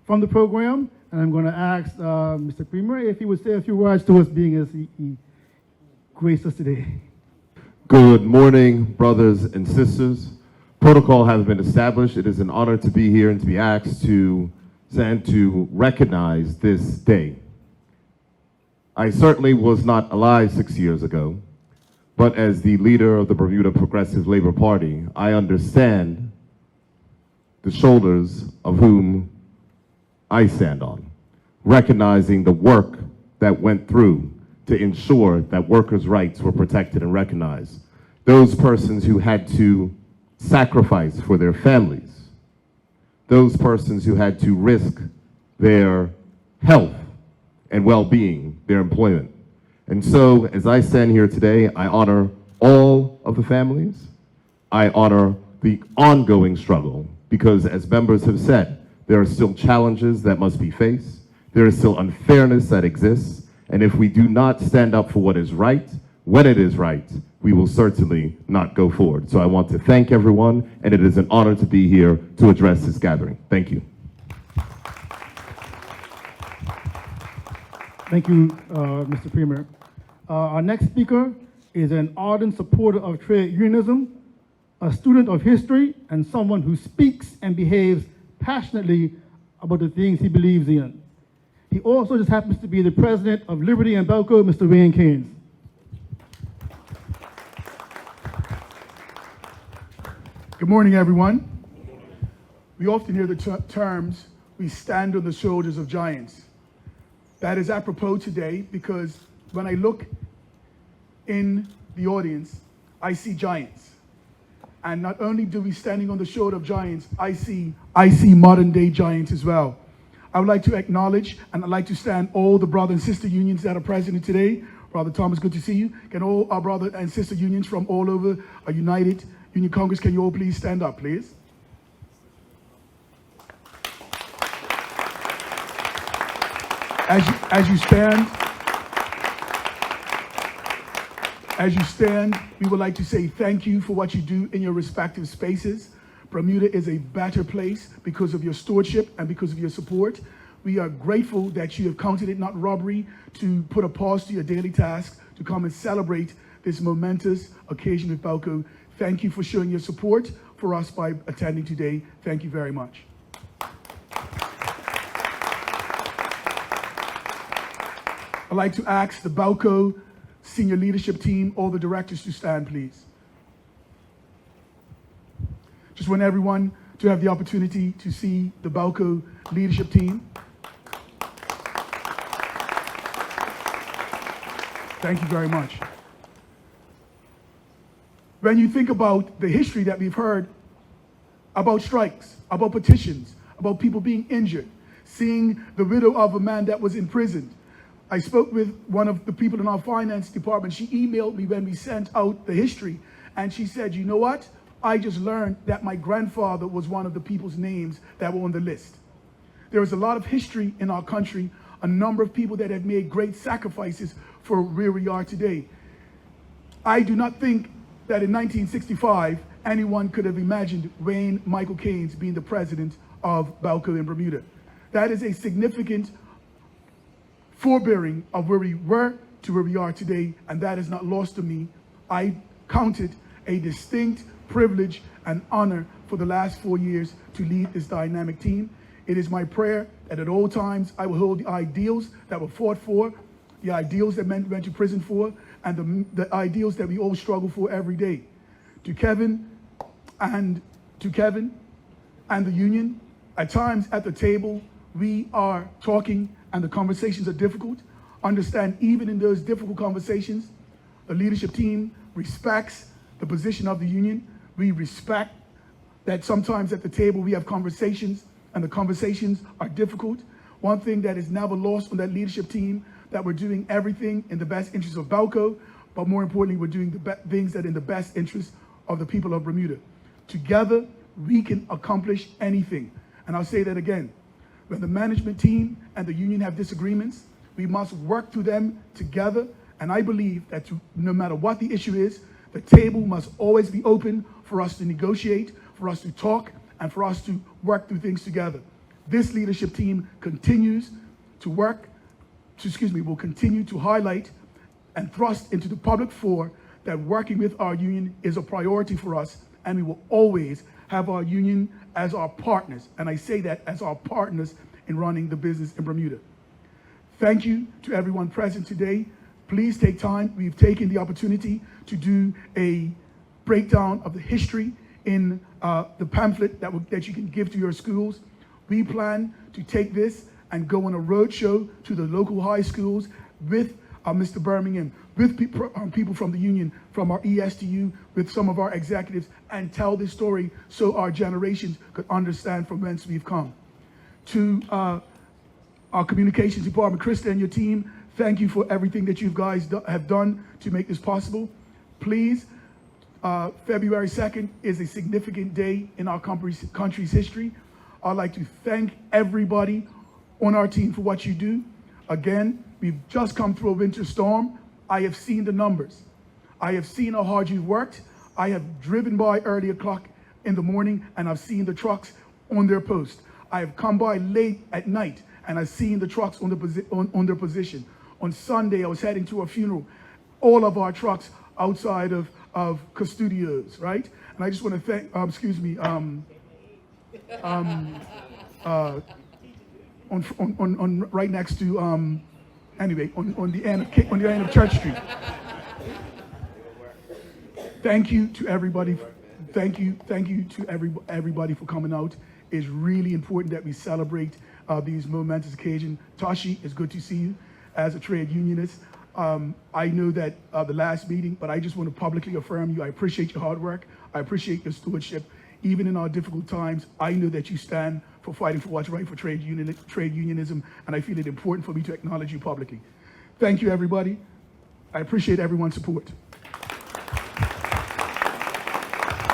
from the program, and I'm going to ask Mr. Premier if he would say a few words to us, being as he graced us today. Good morning, brothers and sisters. Protocol has been established. It is an honor to be here and to be asked to recognize this day. I certainly was not alive 6 years ago, but as the leader of the Bermuda Progressive Labor Party, I understand the shoulders of whom I stand on, recognizing the work that went through to ensure that workers' rights were protected and recognized. Those persons who had to sacrifice for their families, those persons who had to risk their health and well-being, their employment. And so, as I stand here today, I honor all of the families. I honor the ongoing struggle, because as members have said, there are still challenges that must be faced. There is still unfairness that exists. And if we do not stand up for what is right, when it is right, we will certainly not go forward. So I want to thank everyone, and it is an honor to be here to address this gathering. Thank you. Thank you, Mr. Premier. Our next speaker is an ardent supporter of trade unionism, a student of history, and someone who speaks and behaves passionately about the things he believes in. He also just happens to be the president of Liberty and Belco, Mr. Wayne Caines. Good morning, everyone. We often hear the terms, we stand on the shoulders of giants. That is apropos today because when I look in the audience, I see giants. And not only do we standing on the shoulder of giants, I see modern day giants as well. I would like to acknowledge and I'd like to stand all the brother and sister unions that are present today. Brother Thomas, good to see you. Can all our brother and sister unions from all over our United Union Congress, can you all please stand up, please? As you stand, we would like to say thank you for what you do in your respective spaces. Bermuda is a better place because of your stewardship and because of your support. We are grateful that you have counted it not robbery to put a pause to your daily tasks to come and celebrate this momentous occasion with Belco. Thank you for showing your support for us by attending today. Thank you very much. I'd like to ask the Belco senior leadership team, all the directors to stand, please. Just want everyone to have the opportunity to see the Belco leadership team. Thank you very much. When you think about the history that we've heard about strikes, about petitions, about people being injured, seeing the widow of a man that was imprisoned, I spoke with one of the people in our finance department. She emailed me when we sent out the history, and she said, you know what? I just learned that my grandfather was one of the people's names that were on the list. There is a lot of history in our country, a number of people that have made great sacrifices for where we are today. I do not think that in 1965, anyone could have imagined Wayne Michael Caines being the president of Belco in Bermuda. That is a significant forbearing of where we were to where we are today, and that is not lost to me. I count it a distinct privilege and honor for the last 4 years to lead this dynamic team. It is my prayer that at all times I will hold the ideals that were fought for, the ideals that men went to prison for, and the ideals that we all struggle for every day. To Kevin and the union, at times at the table, we are talking and the conversations are difficult. Understand, even in those difficult conversations, the leadership team respects the position of the union. We respect that sometimes at the table we have conversations and the conversations are difficult. One thing that is never lost on that leadership team, that we're doing everything in the best interest of Belco, but more importantly, we're doing the things that are in the best interest of the people of Bermuda. Together, we can accomplish anything. And I'll say that again. When the management team and the union have disagreements, we must work through them together. And I believe that no matter what the issue is, the table must always be open for us to negotiate, for us to talk, and for us to work through things together. This leadership team continues to will continue to highlight and thrust into the public fore that working with our union is a priority for us, and we will always have our union as our partners. And I say that as our partners in running the business in Bermuda. Thank you to everyone present today. Please take time. We've taken the opportunity to do a breakdown of the history in the pamphlet that you can give to your schools. We plan to take this and go on a road show to the local high schools with Mr. Birmingham, with people from the union, from our ESTU, with some of our executives, and tell this story so our generations could understand from whence we've come. To our communications department, Krista and your team, thank you for everything that you guys have done to make this possible. Please, February 2nd is a significant day in our country's history. I'd like to thank everybody on our team for what you do. Again, we've just come through a winter storm. I have seen the numbers. I have seen how hard you've worked. I have driven by early o'clock in the morning and I've seen the trucks on their post. I have come by late at night and I've seen the trucks on their position. On Sunday, I was heading to a funeral. All of our trucks outside of Custodios, right? And I just want to thank, on right next to on the end of Church Street. Thank you to everybody. Thank you to everybody for coming out. It's really important that we celebrate these momentous occasions. Tashi, it's good to see you as a trade unionist. I know that the last meeting, but I just want to publicly affirm you. I appreciate your hard work. I appreciate your stewardship. Even in our difficult times, I know that you stand for fighting for what's right for trade unionism, and I feel it important for me to acknowledge you publicly. Thank you, everybody. I appreciate everyone's support.